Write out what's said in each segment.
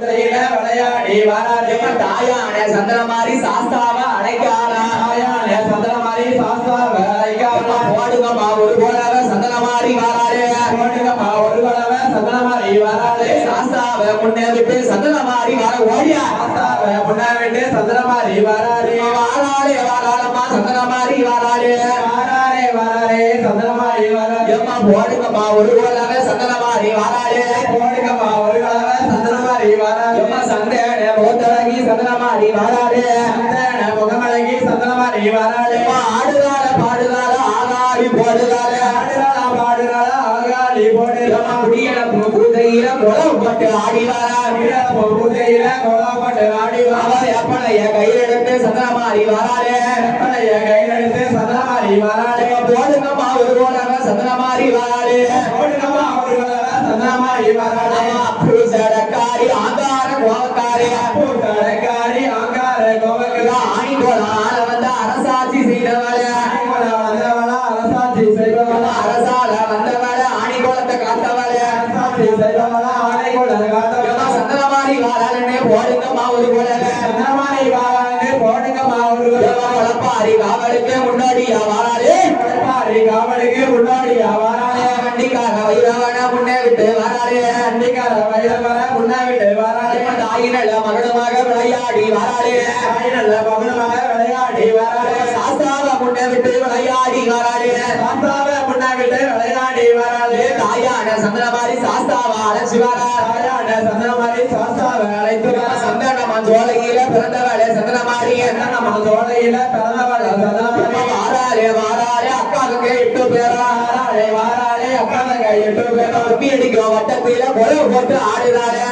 விளையாடி வாராதே தாயான சந்திரமாரி சாஸ்தாவ அழைக்காரா தாயான சந்திரமாரி சாஸ்தாவ அழைக்காரா போடுங்கம்மா ஒரு போலவ சந்திரமாரி வாராதே போடுங்கம்மா ஒரு போலவ சந்திரமாரி வாராதே சாஸ்தாவ முன்னே விட்டு சந்திரமாரி வார ஓடியா சாஸ்தாவ முன்னே விட்டு சந்திரமாரி வாராதே வாராதே வாராளம்மா சந்திரமாரி வாராதே வாராதே வாராதே சந்திரமாரி வாராதே அம்மா போடுங்கம்மா ஒரு போலவ சந்திரமாரி வாராதே போடுங்கம்மா ஒரு போலவ சந்திரமாரி வாராதே அம்மா சந்தேன போத்தழகி சந்திரமாரி வாராதே சந்தேன முகமழகி சந்திரமாரி வாராதே ஆடுகால பாடுகால ஆகாரி போடுகால ஆடுகால பாடுகால ஆகாரி போடுகால குடியல பூதையில குளம் பட்டு ஆடி வாரா குடியல பூதையில குளம் பட்டு ஆடி வாரா அப்பனைய கையிலெடுத்து சந்திரமாரி வாராதே அப்பனைய கையிலெடுத்து சந்திரமாரி வாராதே போடுங்கம்மா ஒரு போலவ சந்திரமாரி வாராதே போடுங்கம்மா ஒரு போலவ சந்திரமாரி வாராதே பூசடக்காரி ஆங்கார கோவக்காரி பூசடக்காரி ஆங்கார கோவக்காரி ஆணி கோலால வந்த அரசாட்சி செய்தவள ஆணி கோலால வந்தவள அரசாட்சி செய்தவள அரசால வந்தவள ஆணி கோலத்தை காத்தவள அரசாட்சி செய்தவள ஆணி கோலத்தை காத்தவள சந்திரமாரி வாராதே போடுங்கம்மா ஒரு போலவ சந்திரமாரி வாராதே போடுங்கம்மா ஒரு போலவ வளப்பாரி காவலுக்கு முன்னாடியா வாராதே வளப்பாரி காவலுக்கு முன்னாடியா வாராதே வண்டிக்கார வைரவன முன்னே விட்டு வாராதே வண்டிக்கார வைரவன முன்னே விட்டு வாராதே தாயினல்ல மகனுமாக விளையாடி வாராதே தாயினல்ல மகனுமாக விளையாடி வாராதே சாஸ்தாவ முன்னே விட்டு விளையாடி வாராதே சாஸ்தாவ முன்னே விட்டு விளையாடி வாராதே தாயான சந்திரமாரி சாஸ்தாவ அழைச்சு வாரா தாயான சந்திரமாரி சாஸ்தாவ அழைத்து வாரா சந்தனமா ஜோலையில பிறந்தவளே சந்திரமாரி சந்தனமா ஜோலையில பிறந்தவளே சந்திரமாரி வாராதே வாராதே அக்காவுக்கு 8 பேரா வாராதே வாராதே அக்காவுக்கு 8 பேரா கும்மி அடிக்கும் வட்டத்தில கொலை போட்டு ஆடுறாளே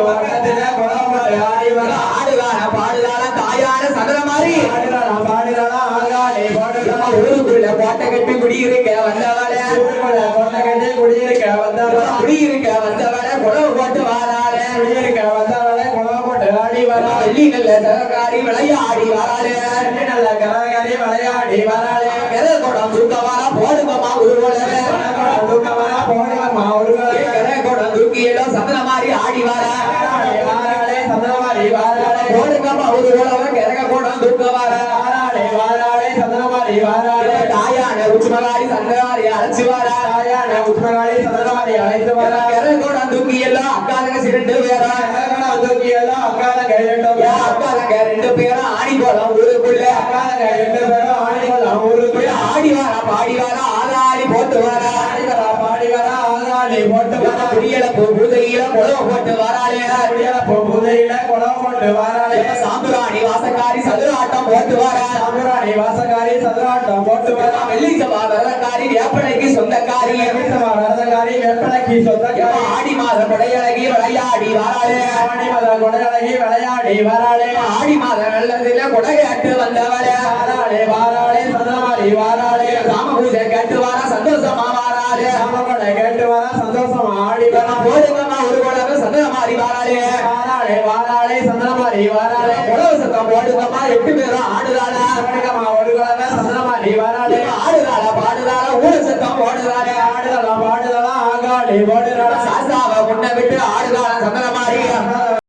வட்டத்தில கொலை போட்டு ஆடி வர ஆடுகால பாடுகால தாயான சந்திரமாரி ஆடுகால பாடுகால ஆகாலே பாடுகால ஊருக்குள்ள கோட்டை கட்டி குடியிருக்க வந்தவளே ஊருக்குள்ள கோட்டை கட்டி குடியிருக்க வந்தவளே குடியிருக்க வந்தவளே கொலை போட்டு வாராளே குடியிருக்க வந்தவளே கொலை போட்டு ஆடி வர வெள்ளி நல்ல சககாரி விளையாடி வாராளே வெள்ளி நல்ல கரகாரி விளையாடி வாராளே கரல் கோடம் தூக்கவாரா போடுங்கம்மா ஒரு போலவே கோடம் தூக்கவாரா போடுங்கம்மா ஒரு போலவே கரல் கோடம் தூக்கியலோ சந்திரமாரி ஆடி வாரா வாராளே சந்திரமாரி வாராளே போடுங்கம்மா ஒரு போலவே கரக கோடம் தூக்கவாரா வாராளே வாராளே சந்திரமாரி வாராளே தாயான உச்மகாரி சந்திரமாரி அழைச்சு வாரா தாயான உச்மகாரி சந்திரமாரி அழைச்சு வாரா கரல் கோடம் தூக்கியலோ அக்காலங்க 2 பேரா கரல் தூக்கியலோ அக்காலங்க 2 பேரா அக்காலங்க 2 பேரா ஆடி கோலம் ஊருக்குள்ள அக்காலங்க 2 பேரா ஆடி கோலம் ஊருக்குள்ள ஆடி வாரா பாடி வாரா ஆளாடி போட்டு வாரா ஆடி வாரா பாடி வாரா ஆளாடி போட்டு வாரா குடியல பூதையில குளம் போட்டு வாராளே குடியல பூதையில குளம் போட்டு வாராளே சாம்புராணி வாசக்காரி சதுராட்டம் போட்டு வாரா சாம்புராணி வாசக்காரி சதுராட்டம் போட்டு வாரா வெள்ளி சபா வரதக்காரி வேப்பனைக்கு சொந்தக்காரி வெள்ளி சபா வரதக்காரி வேப்பனைக்கு சொந்தக்காரி ஆடி மாத கொடையழகி விளையாடி வாராளே ஆடி மாத கொடையழகி விளையாடி வாராளே ஆடி மாத நல்லதில கொடையாட்டு வந்தவளே வாராளே வாராளே சந்திரமாரி வாராளே ராம பூஜை கேட்டு வாரா சந்தோஷமா வாராளே ராம கொடை கேட்டு வாரா சந்தோஷமா ஆடி வாரா போடுங்கம்மா ஒரு கொடவை சந்திரமாரி வாராளே வாராளே வாராளே சந்திரமாரி வாராளே கொடவை சத்தம் போடுங்கம்மா 8 பேரும் ஆடுதாளா போடுங்கம்மா ஒரு கொடவை சந்திரமாரி வாராளே ஆடுதாள பாடுதாள ஊர சத்தம் போடுதாளே ஆடுதாளா பாடுதாளா ஆகாளே போடுதாளா சாஸ்தாவ முன்ன விட்டு ஆடுதாள சந்திரமாரி